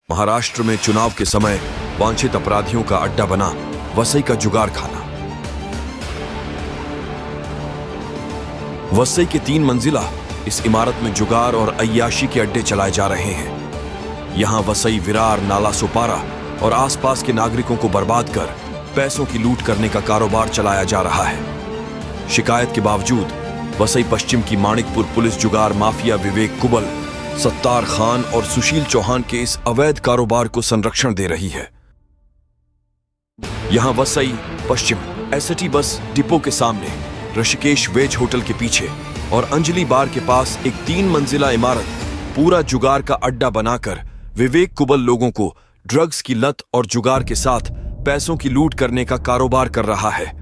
महाराष्ट्र में चुनाव के समय वांछित अपराधियों का अड्डा बना वसई का जुगार खाना। वसई के 3 मंजिला इस इमारत में जुगार और अय्याशी के अड्डे चलाए जा रहे हैं। यहां वसई, विरार, नाला सोपारा और आसपास के नागरिकों को बर्बाद कर पैसों की लूट करने का कारोबार चलाया जा रहा है। शिकायत के बावजूद वसई पश्चिम की माणिकपुर पुलिस जुगार माफिया विवेक कुबल, सत्तार खान और सुशील चौहान के इस अवैध कारोबार को संरक्षण दे रही है। यहां वसई पश्चिम एसटी बस डिपो के सामने, ऋषिकेश वेज होटल के पीछे और अंजलि बार के पास एक 3 मंजिला इमारत पूरा जुगार का अड्डा बनाकर विवेक कुबल लोगों को ड्रग्स की लत और जुगार के साथ पैसों की लूट करने का कारोबार कर रहा है।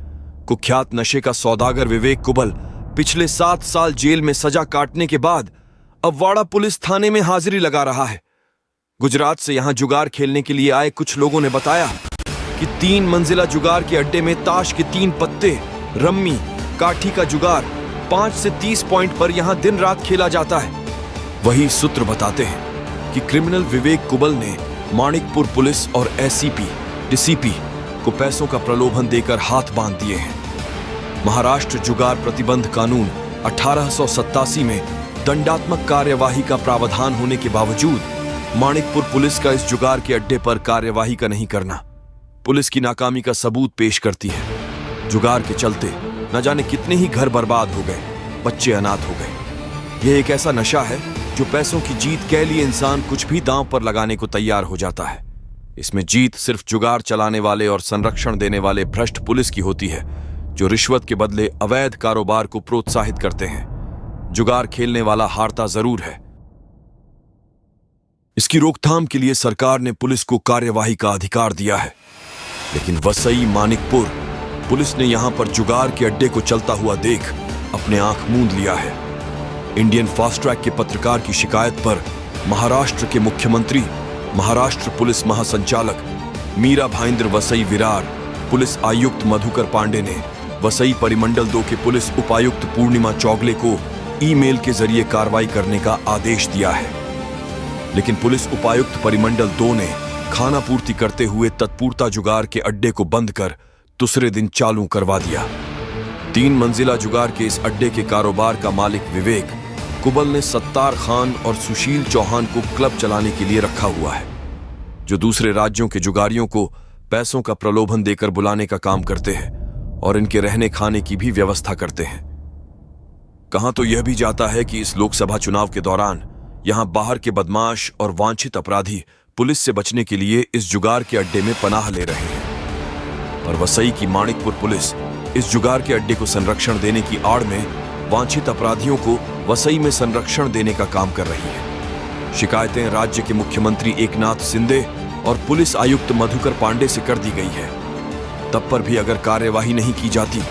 कुख्यात नशे का सौदागर विवेक कुबल पिछले 7 साल जेल में सजा काटने के बाद अब वाड़ा पुलिस थाने में हाजिरी लगा रहा है। गुजरात से यहां जुगार खेलने के लिए आए कुछ लोगों ने बताया कि 3 मंजिला जुगार के अड्डे में ताश के 3 पत्ते, रम्मी, काठी का जुगार 5 से 30 पॉइंट पर यहां दिन रात खेला जाता है। वही सूत्र बताते हैं कि क्रिमिनल विवेक कुबल ने माणिकपुर पुलिस और एसीपी, डीसीपी को पैसों का प्रलोभन देकर हाथ बांध दिए हैं। महाराष्ट्र जुगार प्रतिबंध कानून 1887 में दंडात्मक कार्यवाही का प्रावधान होने के बावजूद माणिकपुर पुलिस का इस जुगार के अड्डे पर कार्यवाही का नहीं करना पुलिस की नाकामी का सबूत पेश करती है। जुगार के चलते न जाने कितने ही घर बर्बाद हो गए, बच्चे अनाथ हो गए। यह एक ऐसा नशा है जो पैसों की जीत के लिए इंसान कुछ भी दांव पर लगाने को तैयार हो जाता है। इसमें जीत सिर्फ जुगार चलाने वाले और संरक्षण देने वाले भ्रष्ट पुलिस की होती है, जो रिश्वत के बदले अवैध कारोबार को प्रोत्साहित करते हैं। जुगार खेलने वाला हारता जरूर है। इसकी रोकथाम के लिए सरकार ने पुलिस को कार्यवाही का अधिकार दिया है, लेकिन वसई माणिकपुर पुलिस ने यहां पर जुगार के अड्डे को चलता हुआ देख अपने आंख मूंद लिया है। इंडियन फास्ट ट्रैक के पत्रकार की शिकायत पर महाराष्ट्र के मुख्यमंत्री, महाराष्ट्र पुलिस महासंचालक मीरा भाईंद्र वसई विरार, पुलिस आयुक्त मधुकर पांडे ने वसई परिमंडल 2 के पुलिस उपायुक्त पूर्णिमा चौगले को ईमेल के जरिए कार्रवाई करने का आदेश दिया है। लेकिन पुलिस उपायुक्त परिमंडल 2 ने खाना पूर्ति करते हुए तत्पूर्ता जुगार के अड्डे को बंद कर दूसरे दिन चालू करवा दिया। 3 मंजिला जुगार के इस अड्डे के कारोबार का मालिक विवेक कुबल ने सत्तार खान और सुशील चौहान को क्लब चलाने के लिए रखा हुआ है, जो दूसरे राज्यों के जुगारियों को पैसों का प्रलोभन देकर बुलाने का काम करते हैं और इनके रहने खाने की भी व्यवस्था करते हैं। कहां तो यह भी जाता है कि इस लोकसभा चुनाव के दौरान यहां बाहर के बदमाश और वांछित अपराधी पुलिस से बचने के लिए इस जुगार के अड्डे में पनाह ले रहे हैं। और वसई की माणिकपुर पुलिस इस जुगार के अड्डे को संरक्षण देने की आड़ में वांछित अपराधियों को वसई में संरक्षण देने का काम कर रही है। शिकायतें राज्य के मुख्यमंत्री एकनाथ शिंदे और पुलिस आयुक्त मधुकर पांडे से कर दी गई है। तब पर भी अगर कार्यवाही नहीं की जाती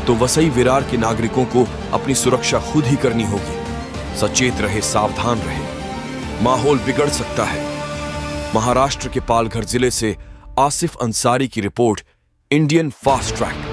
तो वसई विरार के नागरिकों को अपनी सुरक्षा खुद ही करनी होगी। सचेत रहे, सावधान रहे, माहौल बिगड़ सकता है। महाराष्ट्र के पालघर जिले से आसिफ अंसारी की रिपोर्ट, इंडियन फास्ट ट्रैक।